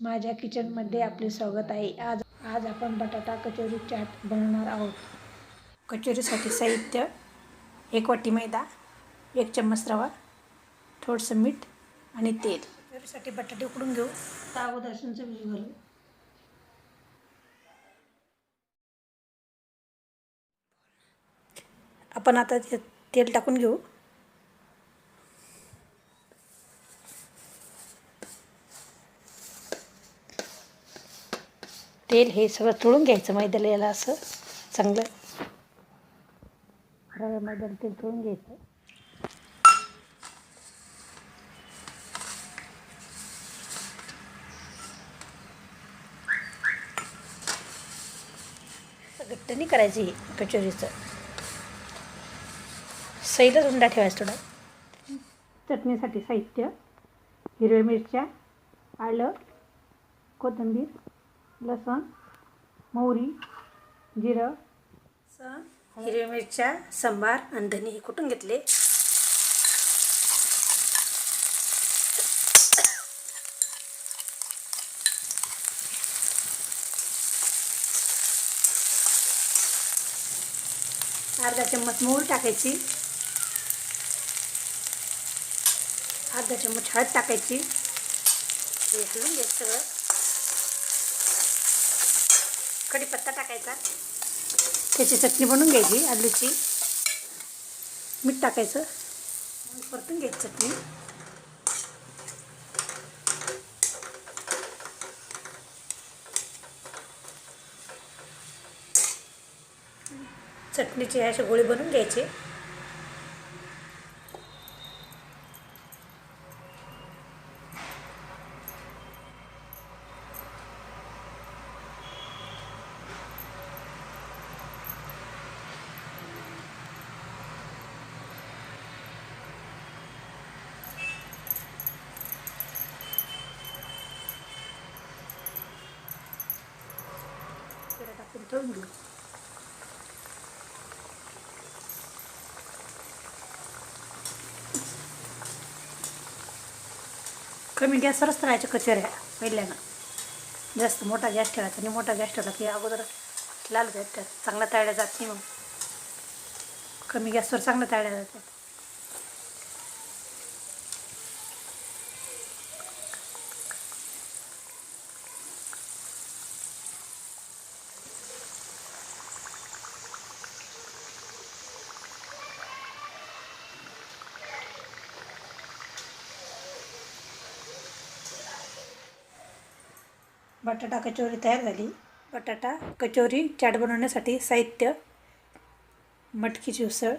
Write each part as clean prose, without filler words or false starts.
माझ्या किचनमध्ये आपले स्वागत आहे। आज आपण बटाटा कचोरी चाट बनवणार आहोत। कचोरीसाठी साहित्य: 1 वाटी मैदा, 1 चम्मच रवा, थोडंसं मीठ आणि तेल। कचोरीसाठी बटाटे उकडून घेऊ। अगोदर चमचा घालू। आपण आता तेल टाकून घेऊ। तेल हे सगळं तळून घ्यायचं मैद्याला, याला असं चांगलं रव्या मैद्याला तेल तळून घ्यायचं। घट्ट नाही करायचं हे कचोरीचं, सैलच उंडा ठेवायचा थोडा। चटणीसाठी साहित्य: हिरव्या मिरच्या, आलं, कोथिंबीर, लसूण, मोहरी, जिरं, हिरव्या मिरच्या, सांबार आणि धने हे कुटून घेतले। अर्धा चम्मच मोहरी टाकायची, अर्धा चम्मच हळद टाकायची, हे घालून घ्यायचं सगळं। कढीपत्ता टाकायचा, त्याची चटणी बनवून घ्यायची आलूची। मीठ टाकायचं, परतून घ्यायची चटणी। चटणीचे असे गोळे बनवून घ्यायचे। टाकून तळून घेऊ। कमी गॅसवरच तळायच्या कचोऱ्या पहिल्यानं, जास्त मोठा गॅस ठेवायचा आणि मोठा गॅस ठेवला की अगोदर लाल होतात, चांगला तळल्या जात नाही। मग कमी गॅसवर चांगलं तळल्या जातात। बटाटा कचोरी तयार झाली। बटाटा कचोरी चाट बनवण्यासाठी साहित्य: मटकीची उसळ,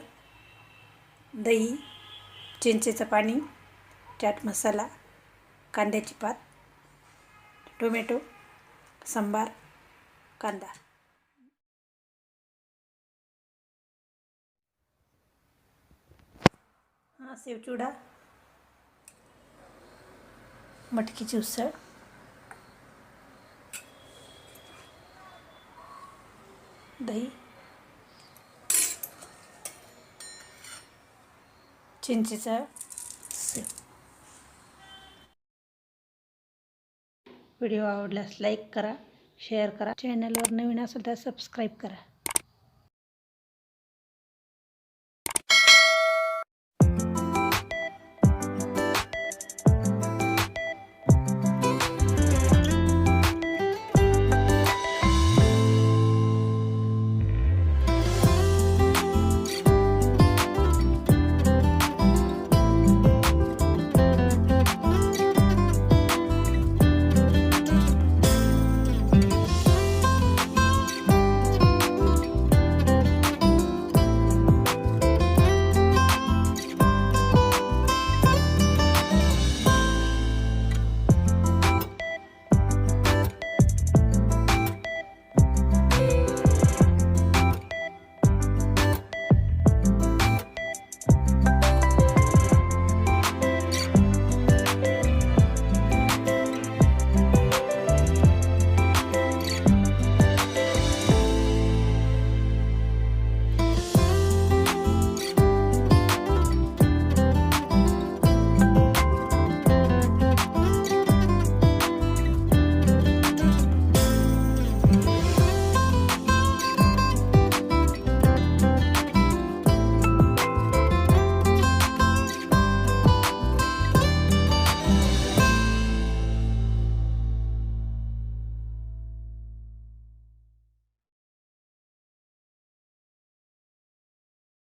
दही, चिंचेचं पाणी, चाट मसाला, कांद्याची पात, टोमॅटो, सांबार, कांदा, शेवचिवडा, मटकीची उसळ, दही, चिंचेचा सेव। व्हिडिओ आवडल्यास लाईक करा, शेअर करा, चॅनलवर नवीन असेल तर सबस्क्राईब करा।